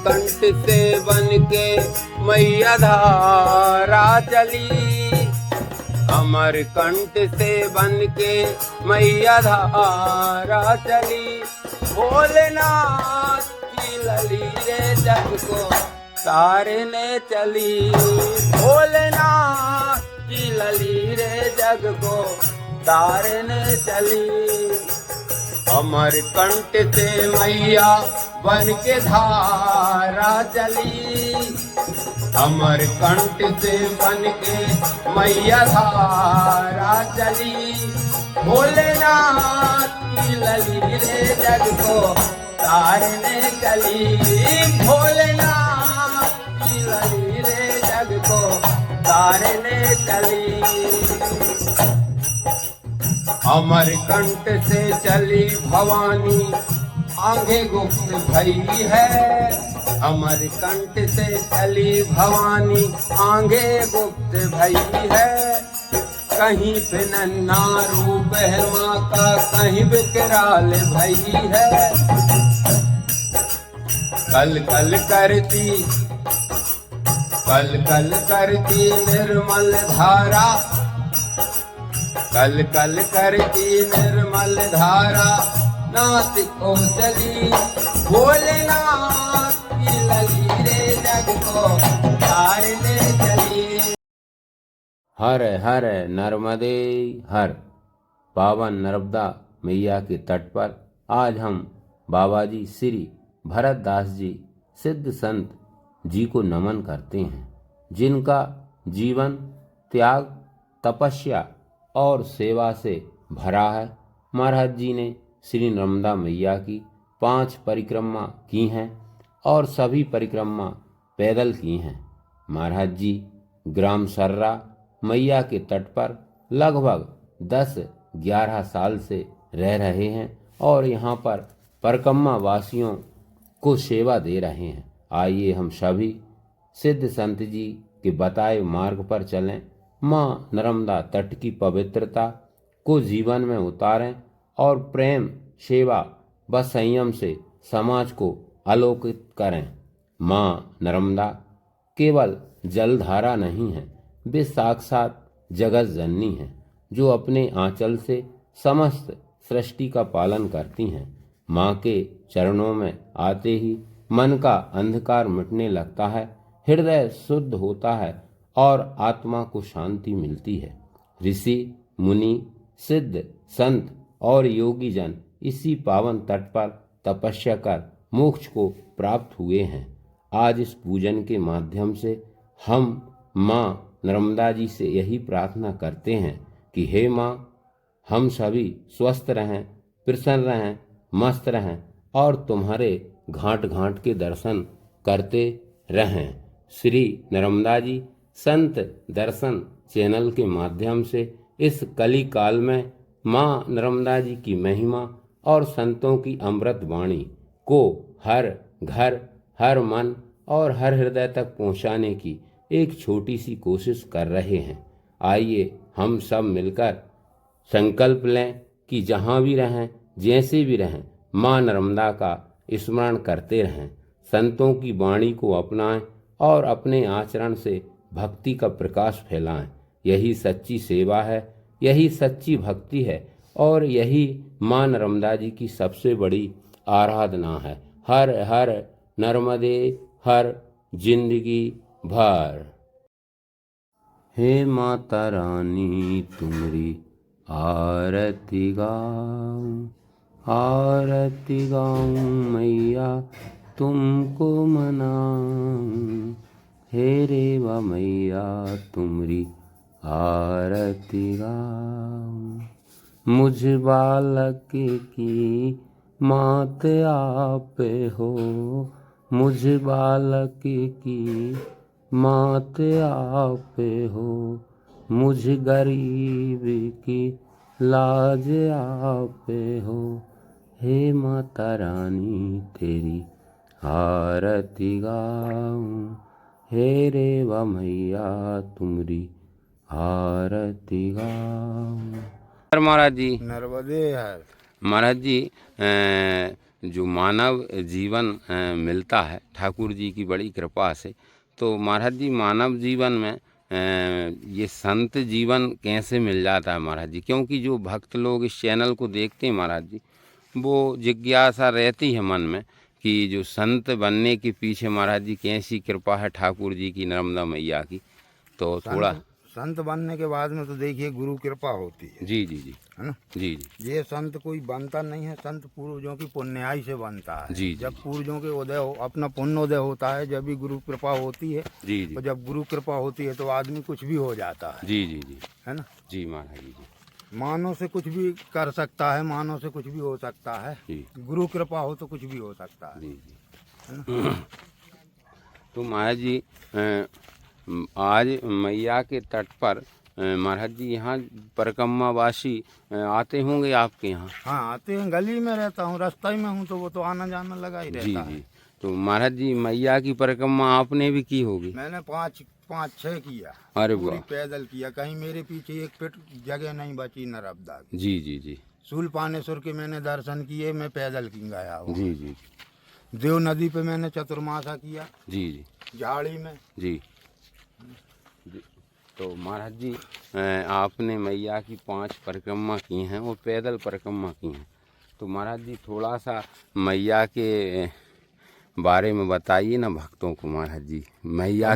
कंठ से बन के मैया धारा चली, अमर कंठ से बन के मैया धारा चली। भोलेनाथ की ललीरे जग को तारने चली, भोलेनाथ की ललीरे जग को तारने चली। अमर कंठ से मैया बन के धारा चली, अमर कंठ से बन के मैया धारा चली। भोलेनाथ की ललीरे जग को तारने चली, भोलेनाथ की ललीरे जग को तारने चली। अमर कंठ से चली भवानी आगे गुप्त भई है, अमर कंठ से चली भवानी आगे गुप्त भई है। कहीं पे नन्हा रूप है माँ का, कहीं विकराल भई है। कल कल करती निर्मल धारा, कल कल करती निर्मल धारा नाथ को चली। भोलेनाथ की ललीरे जग को तारने चली। हर हर नर्मदे हर। पावन नर्मदा मैया के तट पर आज हम बाबा जी श्री भरत दास जी सिद्ध संत जी को नमन करते हैं, जिनका जीवन त्याग, तपस्या और सेवा से भरा है। महाराज जी ने श्री नर्मदा मैया की 5 परिक्रमा की हैं और सभी परिक्रमा पैदल की हैं। महाराज जी ग्राम सर्रा मैया के तट पर लगभग 10-11 साल से रह रहे हैं और यहाँ पर परिक्रमा वासियों को सेवा दे रहे हैं। आइए हम सभी सिद्ध संत जी के बताए मार्ग पर चलें, माँ नर्मदा तट की पवित्रता को जीवन में उतारें और प्रेम, सेवा व संयम से समाज को आलोकित करें। माँ नर्मदा केवल जलधारा नहीं है, वे साक्षात जगत जननी हैं, जो अपने आंचल से समस्त सृष्टि का पालन करती हैं। माँ के चरणों में आते ही मन का अंधकार मिटने लगता है, हृदय शुद्ध होता है और आत्मा को शांति मिलती है। ऋषि, मुनि, सिद्ध, संत और योगी जन इसी पावन तट पर तपस्या कर मोक्ष को प्राप्त हुए हैं। आज इस पूजन के माध्यम से हम माँ नर्मदा जी से यही प्रार्थना करते हैं कि हे माँ, हम सभी स्वस्थ रहें, प्रसन्न रहें, मस्त रहें और तुम्हारे घाट घाट के दर्शन करते रहें। श्री नर्मदा जी संत दर्शन चैनल के माध्यम से इस कली काल में माँ नर्मदा जी की महिमा और संतों की अमृत वाणी को हर घर, हर मन और हर हृदय तक पहुँचाने की एक छोटी सी कोशिश कर रहे हैं। आइए हम सब मिलकर संकल्प लें कि जहाँ भी रहें, जैसे भी रहें, माँ नर्मदा का स्मरण करते रहें, संतों की वाणी को अपनाएं और अपने आचरण से भक्ति का प्रकाश फैलाएं। यही सच्ची सेवा है, यही सच्ची भक्ति है और यही माँ नर्मदा जी की सबसे बड़ी आराधना है। हर हर नर्मदे हर जिंदगी भर। हे माता रानी तुमरी आरती गाऊं, आरती गाऊं मैया तुमको मनाऊं। हे रेवा मैया तुमरी आरती गाऊं। मुझ बालक की मात आप हो, मुझ बालक की मात आप हो, मुझ गरीब की लाज आप हो। हे माता रानी तेरी आरती गाऊं, हे रेवा मैया तुमरी आरती गाऊं। महाराज जी नर्मदे हर। महाराज जी जो मानव जीवन मिलता है ठाकुर जी की बड़ी कृपा से, तो महाराज जी मानव जीवन में ये संत जीवन कैसे मिल जाता है महाराज जी? क्योंकि जो भक्त लोग इस चैनल को देखते हैं महाराज जी, वो जिज्ञासा रहती है मन में कि जो संत बनने के पीछे महाराज जी कैसी कृपा है ठाकुर जी की, नर्मदा मैया की, तो थोड़ा। संत बनने के बाद में तो देखिए गुरु कृपा होती है। जी जी जी, है ना? जी जी, ये संत कोई बनता नहीं है, संत पूर्वजों की पुण्याई से बनता है। जी, जी, जब पूर्वजों के उदय हो, अपना पुण्योदय होता है, जब भी गुरु कृपा होती है। जी जी, और जब गुरु कृपा होती है तो आदमी कुछ भी हो जाता है। जी जी जी, है ना? जी महाराज जी, मानव से कुछ भी कर सकता है, मानव से कुछ भी हो सकता है। जी गुरु कृपा हो तो कुछ भी हो सकता है। जी जी। तो महाराज जी आज मैया के तट पर महाराज जी यहाँ परिक्रमावासी आते होंगे आपके यहाँ? हाँ, आते हैं। गली में रहता हूँ, रास्ते में हूँ, तो वो तो आना जाना लगा ही जी रहता है। जी। तो महाराज जी मैया की परिक्रमा आपने भी की होगी? मैंने पाँच छह किया। अरे पूरी वाह। पैदल किया, कहीं मेरे पीछे एक फिट जगह नहीं बची नर्मदा की। जी जी जी, शूलपानेश्वर के मैंने दर्शन किए, मैं पैदल की गया हूँ। जी जी, देव नदी पे मैंने चतुर्मासा किया, जी जी, झाड़ी में। जी जी। तो महाराज जी आपने मैया की 5 परिक्रमा की हैं और पैदल परिक्रमा की हैं, तो महाराज जी थोड़ा सा मैया के बारे में बताइए ना भक्तों को महाराज जी। मैया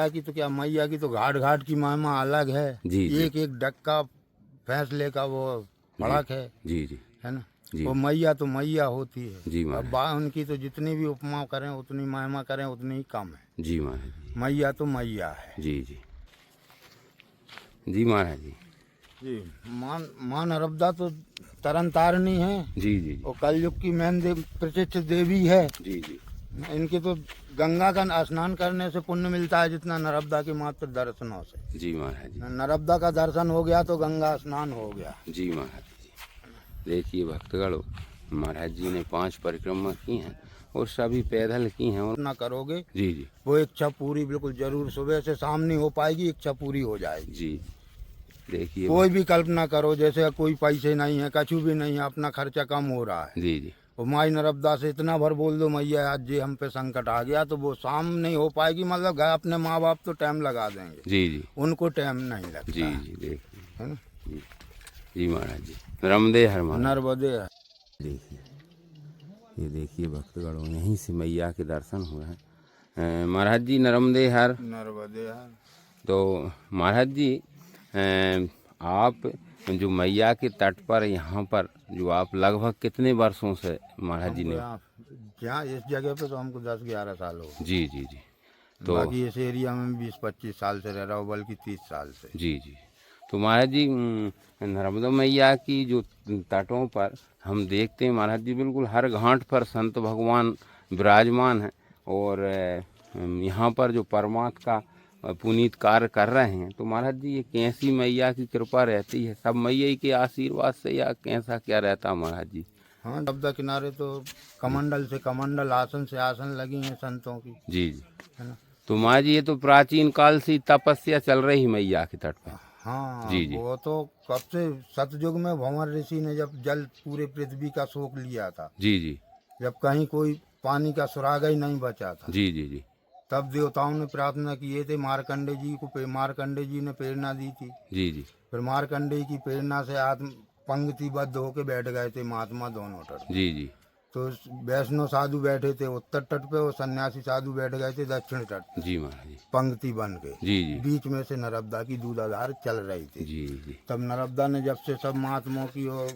की तो क्या, मैया की तो घाट घाट की महिमा अलग है। जी जी, एक एक डक्का फैसले का वो फड़क है। जी जी, है ना? जी। वो मैया तो मैया होती है जी महाराज। अब उनकी तो जितनी भी उपमा करें, उतनी महिमा करें, उतनी ही कम है। जी महाराज जी, मैया तो मैया है। जी जी, जी महाराज जी, जी। माँ नर्मदा तो तरन तारनी है। जी जी, और कलयुग की मेन प्रतिष्ठित देवी है। जी जी, इनकी तो गंगा का स्नान करने से पुण्य मिलता है जितना नर्मदा के मात्र दर्शनों से। जी महाराज जी, नर्मदा का दर्शन हो गया तो गंगा स्नान हो गया। जी महाराज जी। देखिए भक्तगण, महाराज जी ने 5 परिक्रमा की हैं और सभी पैदल की हैं। और ना करोगे जी जी, वो इच्छा पूरी बिल्कुल जरूर, सुबह से शाम नहीं हो पाएगी, इच्छा पूरी हो जाएगी। जी। देखिए कोई भी कल्पना करो, जैसे कोई पैसे नहीं है, कछु भी नहीं है, अपना खर्चा कम हो रहा है। जी जी, वो माई नर्मदा से इतना भर बोल दो, मैया आज जी हम पे संकट आ गया, तो वो शाम नहीं हो पाएगी। मतलब अपने माँ बाप तो टाइम लगा देंगे, जी जी, उनको टाइम नहीं लगता। जी जी, देखिए है ना? जी, जी महाराज जी, नर्मदे हर महाराज। नर्मदे है। देखिए, ये देखिए भक्तगणों, यहीं से मैया के दर्शन हुए हैं। महाराज जी नर्मदे हर। नर्मदे है। तो महाराज जी आप जो मैया के तट पर यहाँ पर जो आप लगभग कितने वर्षों से महाराज जी ने? यहाँ इस जगह पे तो हमको 10-11 साल हो गए। जी जी जी। तो बाकी इस एरिया में 20-25 साल से रह रहा हूँ, बल्कि 30 साल से। जी जी। तो महाराज जी नर्मदा मैया की जो तटों पर हम देखते हैं महाराज जी, बिल्कुल हर घाट पर संत भगवान विराजमान हैं और यहाँ पर जो परमात्मा का पुनीत कार्य कर रहे हैं। तो महाराज जी ये कैसी मैया की कृपा रहती है? सब मैया के आशीर्वाद से या कैसा क्या रहता है महाराज जी? हाँ, नर्मदा किनारे तो कमंडल से कमंडल, आसन से आसन लगी हैं संतों की। जी जी। है ना? तो महाराज जी ये तो प्राचीन काल से तपस्या चल रही मैया के तट पर। हाँ जी जी, वो तो कब से, सतयुग में भंवर ऋषि ने जब जल पूरे पृथ्वी का सोख लिया था, जी जी, जब कहीं कोई पानी का सुराग ही नहीं बचा था, जी जी, जी तब देवताओं ने प्रार्थना किए थे मार्कंडे जी को। मार्कंडे जी ने प्रेरणा दी थी। जी जी, फिर मार्कंडे की प्रेरणा से आत्म पंक्तिबद्ध होके बैठ गए थे महात्मा दोनों तट। जी जी, तो वैष्णव साधु बैठे थे उत्तर तट पे और सन्यासी साधु बैठ गए थे दक्षिण तट, जी महाराज जी, पंक्ति बन के। जी जी, बीच में से नर्मदा की दूधाधार चल रही थी। जी जी, तब नर्मदा ने जब से सब महात्माओं की और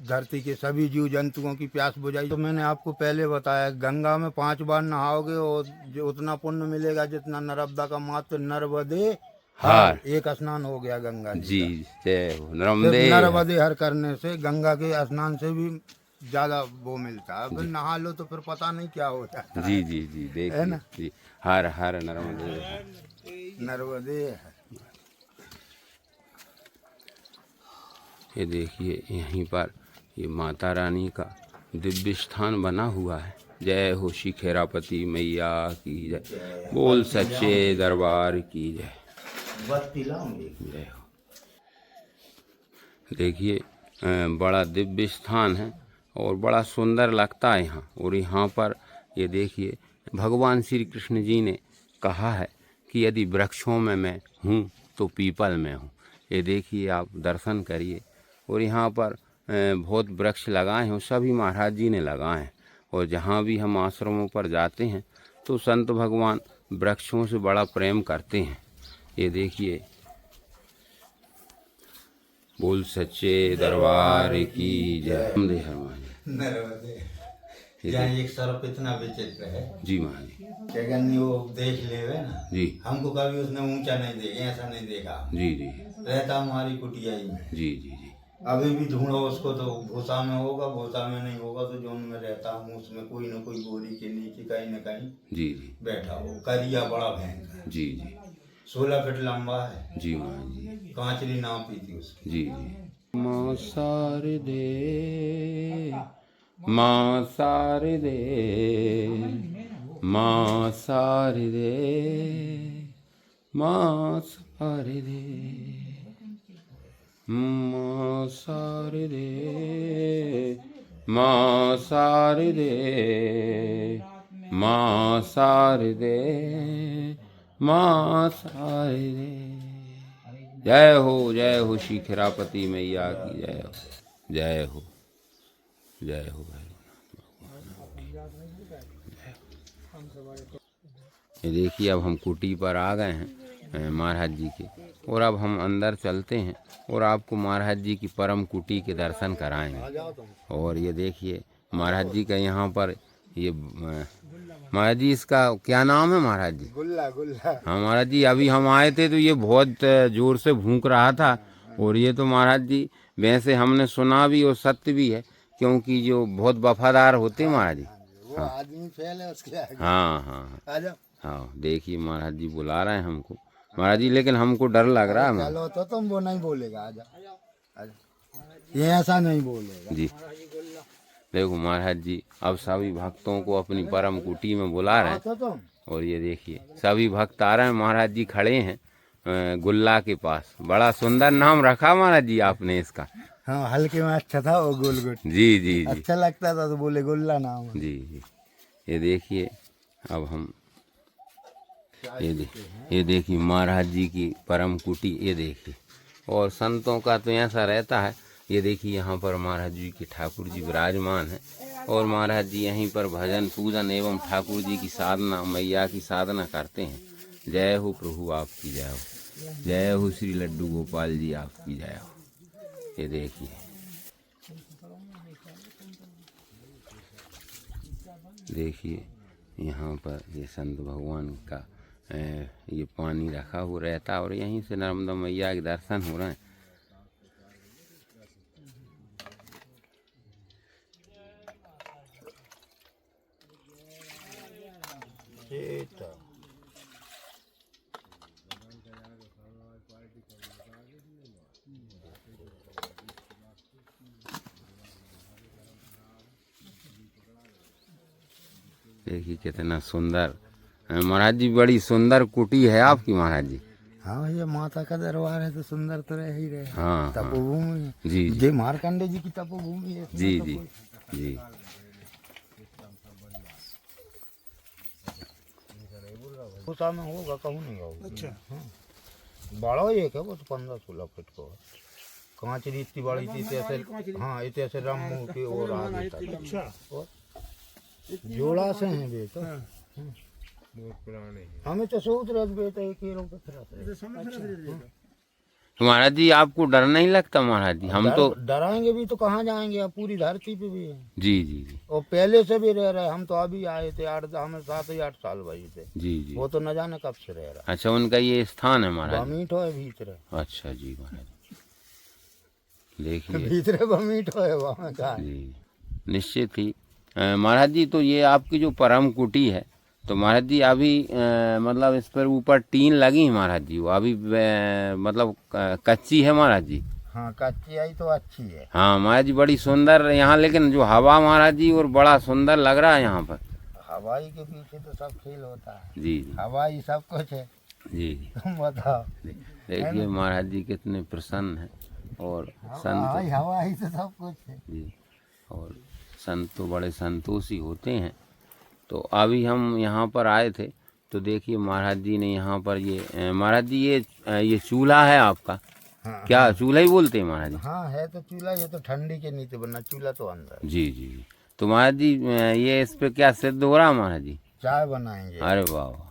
धरती के सभी जीव जंतुओं की प्यास बुझाई। तो मैंने आपको पहले बताया, गंगा में 5 बार नहाओगे और जो उतना पुण्य मिलेगा जितना नर्मदा का मात्र नर्मदे हर। एक स्नान हो गया गंगा जी। जय हो नर्मदे। नर्मदे हर करने से गंगा के स्नान से भी ज्यादा वो मिलता है। फिर नहा लो तो फिर पता नहीं क्या होता है। जी जी जी, देखिए ना? जी, हर हर नर्मदे नर्मदे। ये देखिए यहीं पर ये माता रानी का दिव्य स्थान बना हुआ है। जय हो श्री खेरापति मैया की जय, बोल सच्चे दरबार की जय, जय हो। देखिए बड़ा दिव्य स्थान है और बड़ा सुंदर लगता है यहाँ। और यहाँ पर ये देखिए भगवान श्री कृष्ण जी ने कहा है कि यदि वृक्षों में मैं हूँ तो पीपल में हूँ। ये देखिए आप दर्शन करिए। और यहाँ पर बहुत वृक्ष लगाए हैं, सभी महाराज जी ने लगाए हैं। और जहाँ भी हम आश्रमों पर जाते हैं तो संत भगवान वृक्षों से बड़ा प्रेम करते हैं। ये देखिए, बोल सच्चे दरबार की जय। नर्मदे। यहाँ एक सर्प इतना विचित्र है जी महाराज क्या कहनी, वो देख लेवे ना जी हमको, कभी उसने ऊंचा नहीं देखा, ऐसा नहीं देखा। जी जी रहता हमारी कुटिया ही में। जी जी जी अभी भी ढूंढो उसको तो भूसा में होगा, भूसा में नहीं होगा तो जोन में रहता हूँ उसमें कोई न कोई बोरी के नीचे कहीं न कहीं जी जी बैठा हो। करिया बड़ा भयंकर, जी जी 16 फीट लंबा है। जी महाराज जी कांचली नाव पी थी उसकी। जी जी। माँ शारदे, माँ शारदे, माँ शारदे, माँ शारदे, माँ शारदे, माँ शारदे, माँ शारदे, माँ शारदे। जय हो श्री खिरापति मैया की जय हो, जय हो, जय हो। ये देखिए अब हम कुटी पर आ गए हैं महाराज जी के, और अब हम अंदर चलते हैं और आपको महाराज जी की परम कुटी के दर्शन कराएंगे। और ये देखिए महाराज जी का यहाँ पर ये महाराज जी, इसका क्या नाम है महाराज जी? गुल्ला। गुल्ला। हाँ महाराज जी, अभी हम आए थे तो ये बहुत जोर से भूख रहा था। और ये तो महाराज जी वैसे हमने सुना भी और सत्य भी है, क्योंकि जो बहुत वफादार होते हैं महाराज जी। वो आदमी फेल है उसके आगे। हाँ हाँ आजा। हाँ, देखिए महाराज जी बुला रहे हैं हमको महाराज जी, लेकिन हमको डर लग रहा है। चलो तो तुम वो नहीं बोलेगा। आजा आजा, ये ऐसा नहीं बोलेगा जी देखो महाराज जी अब सभी भक्तों को अपनी परम कुटी में बुला रहे हैं। तो तुम और ये देखिए सभी भक्त आ रहे हैं। महाराज जी खड़े हैं गुल्ला के पास। बड़ा सुंदर नाम रखा महाराज जी आपने इसका। हाँ, हल्के में अच्छा था वो गोलगुट। जी जी जी अच्छा लगता था तो बोले गुल्ला नाम है। जी जी। ये देखिए अब हम ये देखिए महाराज जी की परम कुटी। ये देखिए, और संतों का तो ऐसा रहता है। ये देखिए यहाँ पर महाराज जी के ठाकुर जी विराजमान हैं, और महाराज जी यहीं पर भजन पूजन एवं ठाकुर जी की साधना, मैया की साधना करते हैं। जय हो प्रभु आपकी जय हो, जय हो श्री लड्डू गोपाल जी आपकी जय हो। ये देखिए देखिए यहाँ पर ये संत भगवान का ये पानी रखा हुआ रहता है, और यहीं से नर्मदा मैया के दर्शन हो रहे हैं। देखिए कितना सुंदर महाराज जी, बड़ी सुंदर कुटी है आपकी महाराज जी। हाँ, ये माता का दरबार है तो सुंदर तो रह ही रहे। हाँ तपोभूमि है। जी जी ये मार्कंडे जी की तपोभूमि है। जी जी जी। भूसा में होगा, कहूँ नहीं होगा। अच्छा हाँ, बड़ा एक है वो तो 15-16 फीट को है। कांच इतनी बड़ी थी ऐसे। हाँ, इतने ऐसे रम मुंह के और आगे तक। अच्छा, और जोड़ा से हैं बे तो बहुत पुराने। हमें तो सोच रहे थे तो एक हीरो पे फिर। तो महाराज जी आपको डर नहीं लगता महाराज जी? हम तो डराएंगे भी तो कहाँ जाएंगे, अब पूरी धरती पे भी है। जी जी जी। और पहले से भी रह रहे। हम तो अभी आए थे, हमें 7 या 8 साल भाई थे। जी जी। वो तो न जाने कब से रह रहा। अच्छा, उनका ये स्थान है महाराज? बमीठ है भीतर। अच्छा जी महाराज, देखिए भीतर बमीठ है वहाँ का। जी निश्चित ही महाराज जी। तो ये आपकी जो परम कुटी है, तो महाराज जी अभी मतलब इस पर ऊपर टीन लगी है महाराज जी, वो अभी मतलब कच्ची है महाराज जी? हाँ, कच्ची आई तो अच्छी है। हाँ महाराज जी, बड़ी सुंदर यहाँ, लेकिन जो हवा महाराज जी और बड़ा सुंदर लग रहा है यहाँ पर। हवाई के पीछे तो सब खेल होता है। जी जी। हवाई सब कुछ है। जी तुम बताओ। देखिए महाराज जी कितने प्रसन्न हैं, और संत हवाई से सब कुछ है। जी। और संत तो बड़े संतोषी होते हैं। तो अभी हम यहाँ पर आए थे तो देखिए महाराज जी ने यहाँ पर ये महाराज जी ये चूल्हा है आपका? हाँ, क्या चूल्हा ही बोलते हैं महाराज जी? हाँ है तो चूल्हा, ये तो ठंडी के नीचे बनना, चूल्हा तो अंदर। जी जी जी। तो महाराज जी ये इस पे क्या सिद्ध हो रहा है महाराज जी? चाय बनाएंगे। अरे वाह वाह।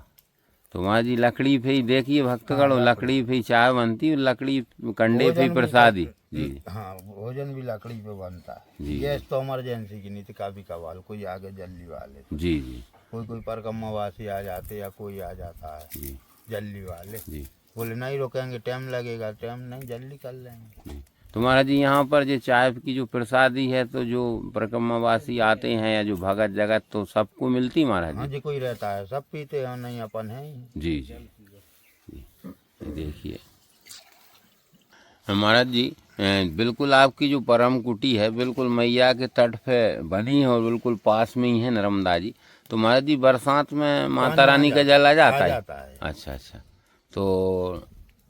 तो महाराज जी लकड़ी पे ही देखिए भक्तगण, लकड़ी पे ही चाय बनती, लकड़ी कंडे पे ही प्रसादी। जी हाँ, भोजन भी लकड़ी पे बनता है। जी। गैस तो इमरजेंसी की नहीं थी, कभी कभार कोई आगे जल्दी वाले, जी जी कोई परिक्रमावासी आ जाते या कोई आ जाता है जी जल्दी वाले, जी बोले नहीं रुकेंगे, टाइम लगेगा, टाइम नहीं, जल्दी कर लेंगे। जी। तो महाराज जी यहाँ पर जो चाय की जो प्रसादी है तो जो परिक्रमावासी आते हैं या जो भगत जगत तो सबको मिलती महाराज हाँ जी? जी, कोई रहता है, सब पीते हैं, नहीं अपन है ही। जी जी जी। देखिए महाराज जी बिल्कुल आपकी जो परम कुटी है बिल्कुल मैया के तट पे बनी है और बिल्कुल पास में ही है नर्मदा जी। तो महाराज जी बरसात में माता रानी का जल आ जाता है? अच्छा अच्छा। तो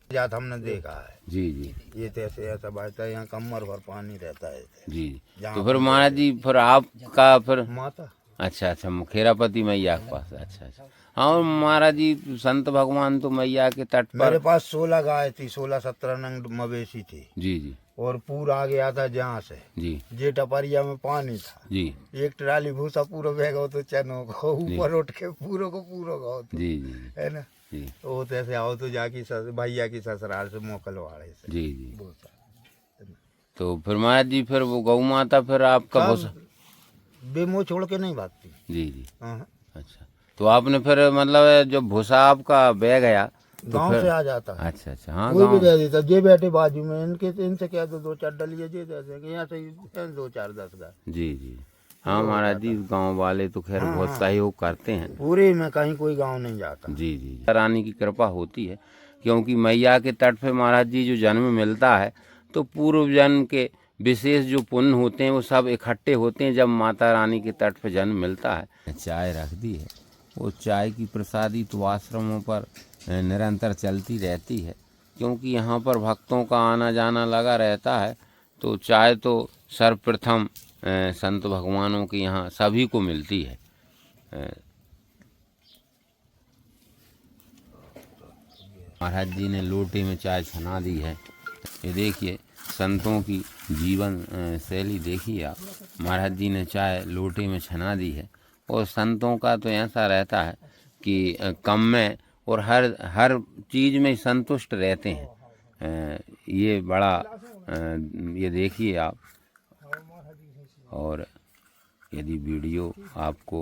जात हमने देखा है। जी जी ये तो ऐसे ऐसा बहता है, यहाँ कमर भर पानी रहता है। जी। तो फिर महाराज जी फिर आपका फिर माता, अच्छा अच्छा खेरापति मैया के पास, अच्छा अच्छा। हाँ और महाराज जी संत भगवान तो मैया के तट पर। मेरे पास 16 गाय थी, 16-17 नंग मवेशी थी। जी जी। और पूरा आ गया था जहाँ से जी जे टपरिया में पानी था। जी एक ट्राली भूसा पूरा बह गया तो चनो को ऊपर उठ के पूरा गो तो, जी जी है ना। जी तो वो तो ऐसे आओ तो जाके भैया की ससुराल से मोकलवाड़े से जी जी। भूसा। तो फिर महाराज जी फिर वो गौ माता फिर आपका भूसा बेमो छोड़ के नहीं भागती। जी जी। हाँ, अच्छा। तो आपने फिर मतलब जब भूसा आपका बह गया तो गांव फिर से आ जाता है। अच्छा अच्छा। हाँ कोई भी गाँव। दे देता, जे बैठे बाजू में इनके, इनसे क्या तो 2-4 डलिए जे दे देंगे, यहाँ से 2-4-10 गाय जी जी। हाँ महाराज जी गांव वाले तो खैर बहुत सहयोग करते हैं। पूरे में कहीं कोई गांव नहीं जाता। जी जी। रानी की कृपा होती है क्योंकि मैया के तट पे महाराज जी जो जन्म मिलता है तो पूर्व जन्म के विशेष जो पुण्य होते हैं वो सब इकट्ठे होते हैं जब माता रानी के तट पे जन्म मिलता है। चाय रख दी है, वो चाय की प्रसादी तो आश्रमों पर निरंतर चलती रहती है क्योंकि यहाँ पर भक्तों का आना जाना लगा रहता है। तो चाय तो सर्वप्रथम संत भगवानों के यहाँ सभी को मिलती है। महाराज जी ने लोटे में चाय छना दी है। ये देखिए संतों की जीवन शैली देखिए आप। महाराज जी ने चाय लोटे में छना दी है और संतों का तो ऐसा रहता है कि कम में और हर चीज़ में संतुष्ट रहते हैं। ये बड़ा ये देखिए आप। और यदि वीडियो आपको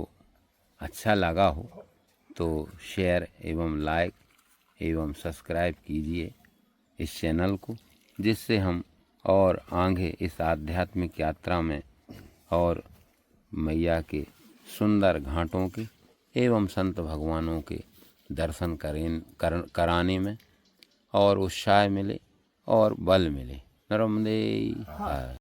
अच्छा लगा हो तो शेयर एवं लाइक एवं सब्सक्राइब कीजिए इस चैनल को, जिससे हम और आगे इस आध्यात्मिक यात्रा में और मैया के सुंदर घाटों के एवं संत भगवानों के दर्शन कराने में और उत्साह मिले और बल मिले। नर्मदे हर।